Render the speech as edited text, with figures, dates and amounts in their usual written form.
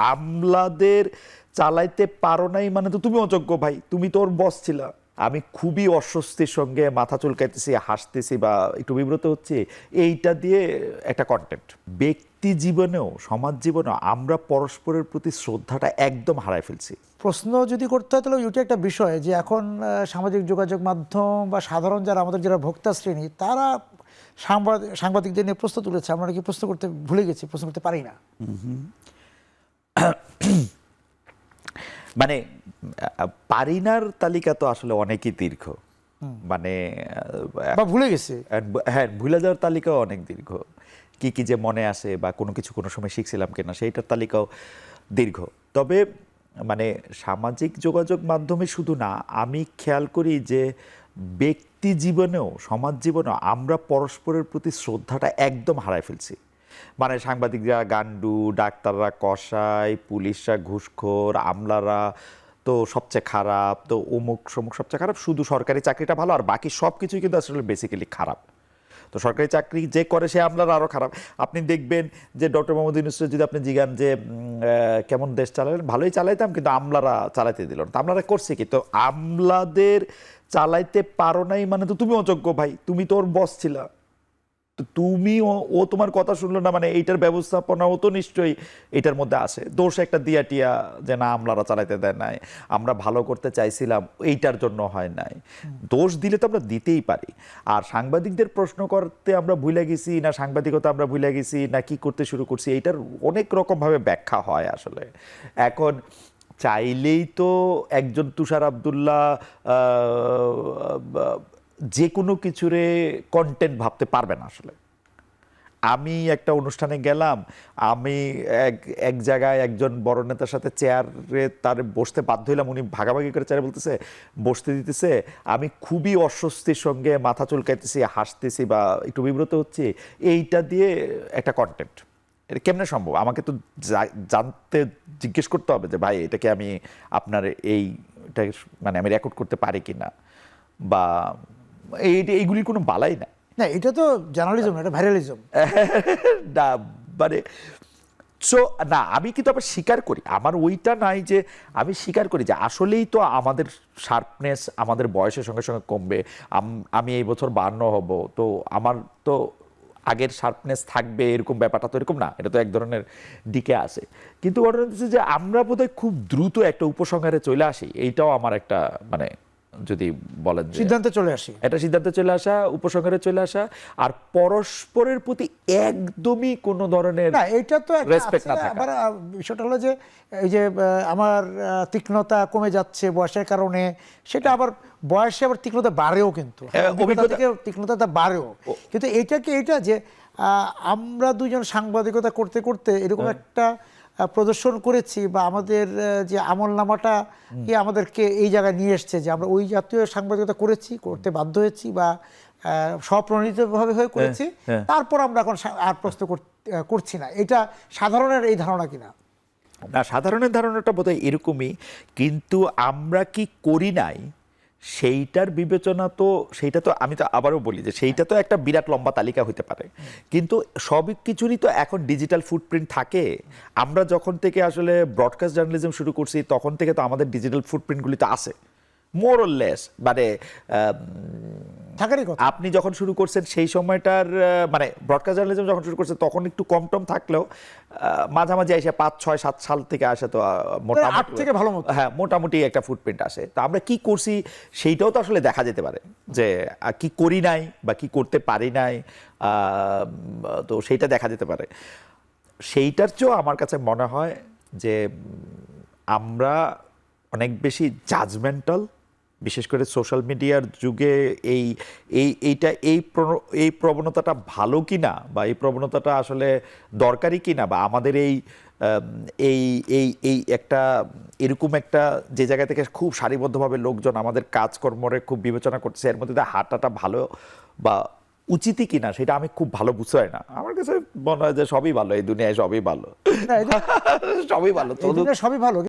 আমলাদের চালাইতে পারো নাই মানে তো তুমি অযোগ্য ভাই, তুমি তোর বস ছিলা। আমি খুবই অস্বস্তির সঙ্গে মাথা চুলকাইতেছি, হাসতেছি বা একটু বিব্রত হচ্ছি, এইটা দিয়ে একটা কন্টেন্ট। ব্যক্তি জীবনেও সমাজ জীবনেও আমরা পরস্পরের প্রতি শ্রদ্ধাটা একদম হারাই ফেলছি। প্রশ্ন যদি করতে হয় তাহলে ওইটা একটা বিষয় যে এখন সামাজিক যোগাযোগ মাধ্যম বা সাধারণ যারা আমাদের যারা ভোক্তা শ্রেণী তারা সাংবাদিকদের নিয়ে প্রশ্ন তুলেছে, আমরা নাকি প্রশ্ন করতে ভুলে গেছি, প্রশ্ন করতে পারি না। মানে পারিনার তালিকা তো আসলে অনেকই দীর্ঘ, মানে বা ভুলে গেছে। হ্যাঁ, ভুলে যাওয়ার তালিকাও অনেক দীর্ঘ। কি কি যে মনে আসে বা কোনো কিছু কোনো সময় শিখছিলাম কিনা সেইটার তালিকাও দীর্ঘ। তবে মানে সামাজিক যোগাযোগ মাধ্যমে শুধু না, আমি খেয়াল করি যে ব্যক্তি জীবনেও সমাজ জীবনেও আমরা পরস্পরের প্রতি শ্রদ্ধাটা একদম হারাই ফেলছি। মানে সাংবাদিকরা গান্ডু, ডাক্তাররা কসাই, পুলিশরা ঘুষখোর, আমলারা তো সবচেয়ে খারাপ, তো অমুক সমুক সবচেয়ে খারাপ, শুধু সরকারি চাকরিটা ভালো আর বাকি সব কিছুই কিন্তু আসলে বেসিক্যালি খারাপ। তো সরকারি চাকরি যে করে সে আমলারা আরও খারাপ। আপনি দেখবেন যে ডক্টর মোহাম্মদ ইউনূসের যদি আপনি জিজ্ঞান যে কেমন দেশ চালালেন, ভালোই চালাইতাম কিন্তু আমলারা চালাইতে দিল না। তো আমলারা করছে কি? তো আমলাদের চালাইতে পারো নাই মানে তো তুমি অযোগ্য ভাই, তুমি তোর বস ছিলা, তুমি ও তোমার কথা শুনলো না, মানে এইটার ব্যবস্থাপনাও তো নিশ্চয়ই এটার মধ্যে আসে। দোষ একটা দিয়া টিয়া যে না আমলারা চালাইতে দেয় নাই, আমরা ভালো করতে চাইছিলাম এইটার জন্য হয় নাই। দোষ দিলে তো আমরা দিতেই পারি। আর সাংবাদিকদের প্রশ্ন করতে আমরা ভুলে গেছি না, সাংবাদিকতা আমরা ভুলে গেছি না, কি করতে শুরু করছি, এইটার অনেক রকমভাবে ব্যাখ্যা হয় আসলে। এখন চাইলেই তো একজন তুষার আব্দুল্লাহ যে কোনো কিছুরে কন্টেন্ট ভাবতে পারবে না আসলে। আমি একটা অনুষ্ঠানে গেলাম, আমি এক জায়গায় একজন বড় নেতার সাথে চেয়ারে তার বসতে বাধ্য হইলাম, উনি ভাগাভাগি করে চেয়ারে বলতেছে, বসতে দিতেছে, আমি খুবই অস্বস্তির সঙ্গে মাথা চুলকাইতেছি, হাসতেছি বা একটু বিব্রত হচ্ছি, এইটা দিয়ে একটা কন্টেন্ট। এটা কেমনে সম্ভব? আমাকে তো জানতে জিজ্ঞেস করতে হবে যে ভাই এটাকে আমি আপনার এইটা মানে আমি রেকর্ড করতে পারি কি না, বা এইগুলির কোনো বালাই না। না, এটা তো জার্নালিজম, এটা ভাইরালিজম না, মানে সো না, আমি কিন্তু আবার স্বীকার করি, আমার ওইটা নাই যে আমি স্বীকার করি যে আসলেই তো আমাদের শার্পনেস আমাদের বয়সের সঙ্গে সঙ্গে কমবে। আমি এই বছর 52 হব, তো আমার তো আগের শার্পনেস থাকবে এরকম ব্যাপারটা তো এরকম না, এটা তো এক ধরনের দিকে আসে। কিন্তু ঘটনা হচ্ছে যে আমরা বোধহয় খুব দ্রুত একটা উপসংহারে চলে আসি, এইটাও আমার একটা মানে যদি বলেন সিদ্ধান্তে চলে আসি, এটা সিদ্ধান্তে চলে আসা, উপসংহারে চলে আসা, আর পরস্পরের প্রতি একদমই কোনো ধরনের না, এটা তো রেসপেক্ট না থাকা। আবার বিষয়টা হলো যে এই যে আমার তীক্ষ্ণতা কমে যাচ্ছে বয়সের কারণে, সেটা আবার বয়সে আবার তীক্ষ্ণতা বাড়েও, কিন্তু অভিজ্ঞতা থেকে তীক্ষ্ণতা বাড়েও। কিন্তু এটা যে আমরা দুজন সাংবাদিকতা করতে করতে এরকম একটা প্রদর্শন করেছি, বা আমাদের যে আমল নামাটা আমাদেরকে এই জায়গায় নিয়ে এসছে যে আমরা ওই জাতীয় সাংবাদিকতা করেছি, করতে বাধ্য হয়েছি বা স্বপ্রণোদিতভাবে হয়ে করেছি, তারপর আমরা এখন আর প্রশ্ন করছি না। এটা সাধারণের এই ধারণা কিনা? না, সাধারণের ধারণাটা বোধহয় এরকমই, কিন্তু আমরা কি করি নাই সেইটার বিবেচনা তো, সেইটা তো আমি তো আবারও বলি যে সেইটা তো একটা বিরাট লম্বা তালিকা হতে পারে, কিন্তু সব কিছুরই তো এখন ডিজিটাল ফুটপ্রিন্ট থাকে। আমরা যখন থেকে আসলে ব্রডকাস্ট জার্নালিজম শুরু করছি তখন থেকে তো আমাদের ডিজিটাল ফুটপ্রিন্টগুলি তো আছে মোর অর লেস। মানে আপনি যখন শুরু করছেন সেই সময়টার মানে ব্রডকাস্ট জার্নালিজম যখন শুরু করছে তখন একটু কম টম থাকলেও মাঝামাঝি এসে 5, 6, 7 সাল থেকে আসে তো মোটামুটি থেকে ভালো মতো, হ্যাঁ, মোটামুটি একটা ফুটপ্রিন্ট আসে। তো আমরা কি করছি সেইটাও তো আসলে দেখা যেতে পারে যে কি করি নাই বা কি করতে পারি নাই, তো সেইটা দেখা যেতে পারে। সেইটার চেয়েও আমার কাছে মনে হয় যে আমরা অনেক বেশি জাজমেন্টাল, বিশেষ করে সোশ্যাল মিডিয়ার যুগে এই প্রবণতাটা ভালো কিনা বা এই প্রবণতাটা আসলে দরকারি কিনা, বা আমাদের এই একটা এরকম একটা যে জায়গা থেকে খুব সারিবদ্ধভাবে লোকজন আমাদের কাজকর্মরে খুব বিবেচনা করছে, এর মধ্যে হাঁটাটা ভালো বা উচিতই কিনা সেটা আমি খুব ভালো বুঝতে পারি না। আমার কাছে মনে হয় যে সবই ভালো, এই দুনিয়ায় সবই ভালো, সবই ভালো, সবই ভালো।